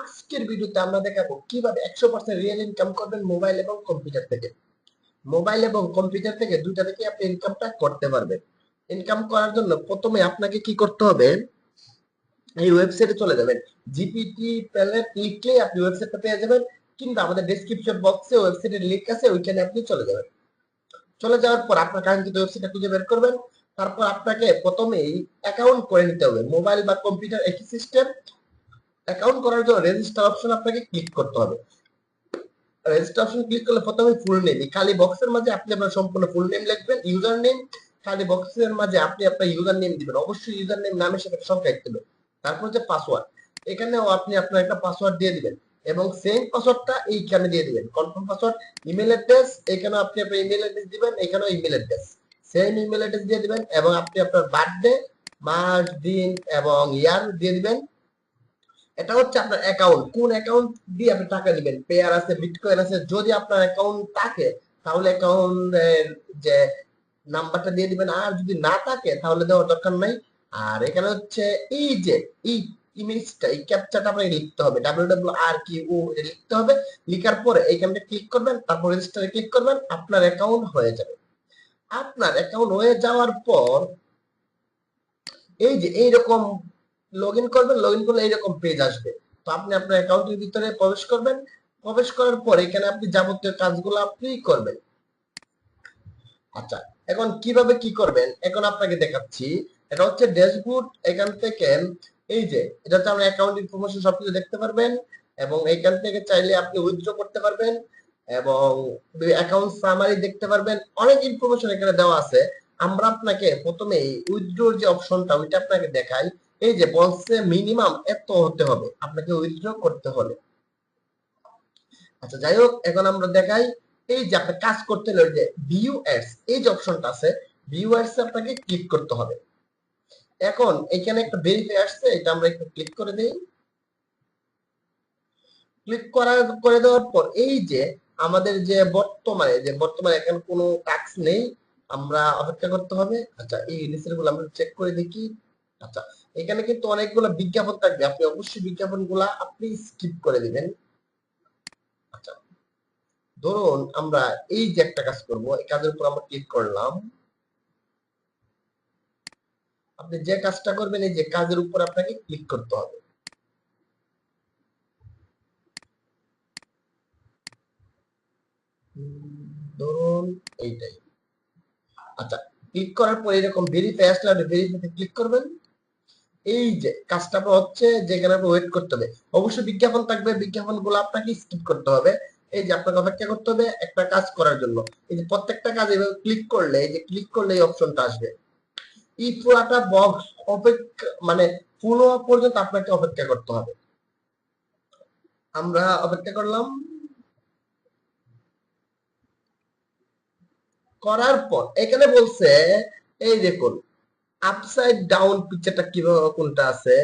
আজকের ভিডিওতে আমরা দেখাবো কিভাবে 100% রিয়েল ইনকাম করবেন মোবাইল এবং কম্পিউটার থেকে। মোবাইল এবং কম্পিউটার থেকে দুইটা থেকে আপনি ইনকামটা করতে পারবেন। ইনকাম করার জন্য প্রথমে আপনাকে কি করতে হবে, এই ওয়েবসাইটে চলে যাবেন। জিপিটি প্যালেট লিখলেই আপনি ওয়েবসাইটটা পেয়ে যাবেন, কিংবা আমাদের ডেসক্রিপশন বক্সে ওয়েবসাইটের লিংক আছে, ওইখানে আপনি চলে যাবেন। চলে যাওয়ার পর আপনার কাঙ্ক্ষিত ওয়েবসাইটটা খুঁজে বের করবেন। তারপর আপনাকে প্রথমেই অ্যাকাউন্ট করে নিতে হবে। মোবাইল বা কম্পিউটার একই সিস্টেম। অ্যাকাউন্ট করার জন্য রেজিস্টার অপশন আপনাকে ক্লিক করতে হবে। রেজিস্টার অপশন ক্লিক করলে প্রথমে ফুল নেম, খালি বক্সের মাঝে আপনি আপনার সম্পূর্ণ ফুল নেম লিখবেন, ইউজার নেম খালি বক্সের মাঝে আপনি আপনার ইউজার নেম দিবেন। অবশ্যই ইউজার নেম নামের সাথে সংখ্যা লিখতে হবে। তারপর যে পাসওয়ার্ড, এখানেও আপনি আপনার একটা পাসওয়ার্ড দিয়ে দিবেন এবং সেম পাসওয়ার্ডটা এইখানে দিয়ে দিবেন। Confirm password. ইমেল অ্যাড্রেস, এখানে আপনি আপনার ইমেল অ্যাড্রেস দিবেন, এখানেও email address same email address দিয়ে দিবেন এবং আপনি আপনার বার্থডে, মাস, দিন এবং ইয়ার দিয়ে দিবেন। এটা হচ্ছে আপনার অ্যাকাউন্ট, কোন অ্যাকাউন্ট দিয়ে আপনি টাকা দিবেন। পেয়ার আছে, বিটকয়েন আছে। যদি আপনার অ্যাকাউন্ট থাকে তাহলে অ্যাকাউন্টের যে নাম্বারটা দিয়ে দিবেন, আর যদি না থাকে তাহলে দেওয়ার দরকার নাই। আর এখানে হচ্ছে এই যে এই ইমেজটা, এই ক্যাপচাটা আপনাকে লিখতে হবে, WWRQO লিখতে হবে। লিখার পরে এইখানটা ক্লিক করবেন, তারপর রেজিস্টারে ক্লিক করবেন, আপনার অ্যাকাউন্ট হয়ে যাবে। আপনার অ্যাকাউন্ট হয়ে যাওয়ার পর এই যে এইরকম লগ ইন করবেন, লগ ইন করলে এইরকম পেজ আসবে। তো আপনি আপনার অ্যাকাউন্টের ভিতরে প্রবেশ করবেন। প্রবেশ করার পর এখানে আপনি যাবতীয় কাজগুলো আপনি করবেন। আচ্ছা, এখন কিভাবে কি করবেন এখন আপনাকে দেখাচ্ছি। এটা হচ্ছে ড্যাশবোর্ড। এখান থেকে এই যে এটাতে আমরা অ্যাকাউন্ট ইনফরমেশন সবকিছু দেখতে পারবেন এবং এখান থেকে চাইলে আপনি উইথড্র করতে পারবেন এবং অ্যাকাউন্ট সামারি দেখতে পারবেন। অনেক ইনফরমেশন এখানে দেওয়া আছে। আমরা আপনাকে প্রথমে উইথড্রোর যে অপশনটা ওইটা আপনাকে দেখাই। এই যে বলছে মিনিমাম এত হতে হবে আপনাকে উইথড্র করতে হলে। আচ্ছা, যাই হোক, এখন আমরা দেখাই। এই যে আপনি কাজ করতে হলে ওই যে ভিউ অ্যাডস, এই যে অপশনটা আছে, ভিউ অ্যাডস আপনাকে ক্লিক করতে হবে। এখন এখানে একটা ভেরিফাই আসছে, এটা আমরা একটু ক্লিক করে দেই। ক্লিক করে দেওয়ার পর এই যে আমাদের যে বর্তমানে এখানে কোনো ট্যাক্স নেই, আমরা অপেক্ষা করতে হবে। আচ্ছা, এই নিচের গুলো আমরা চেক করে দেখি। আচ্ছা, এখানে কিন্তু অনেকগুলো বিজ্ঞাপন থাকবে, আপনি অবশ্যই বিজ্ঞাপনগুলো আপনি স্কিপ করে দিবেন। আচ্ছা, ধরুন আমরা এই যে একটা কাজ করব, এই কাজের উপর আমরা ক্লিক করলাম। আপনি যে কাজটা করবেন এই যে কাজের উপর আপনাকে ক্লিক করতে হবে। ধরুন এইটাই। আচ্ছা, ক্লিক করার পর এরকম ভেরিফাই আসলে আপনি ভেরিফাইতে ক্লিক করবেন। এই যে কাজটা হচ্ছে, যেখানে আপনি ওয়েট করতে হবে। অবশ্যই বিজ্ঞাপন থাকবে, বিজ্ঞাপনগুলো আপনাকে স্কিপ করতে হবে। এই যে আপনাকে অপেক্ষা করতে হবে একটা কাজ করার জন্য। এই যে প্রত্যেকটা কাজ এভাবে ক্লিক করলে, এই যে ক্লিক করলে এই অপশনটা আসবে। এই পুরাটা বক্স অপেক্ষা মানে ফুল হওয়া পর্যন্ত আপনাকে অপেক্ষা করতে হবে। আমরা অপেক্ষা করলাম। করার পর এখানে বলছে, এই দেখুন আপসাইড ডাউন পিকচারটা কিভাবে কোনটা আছে,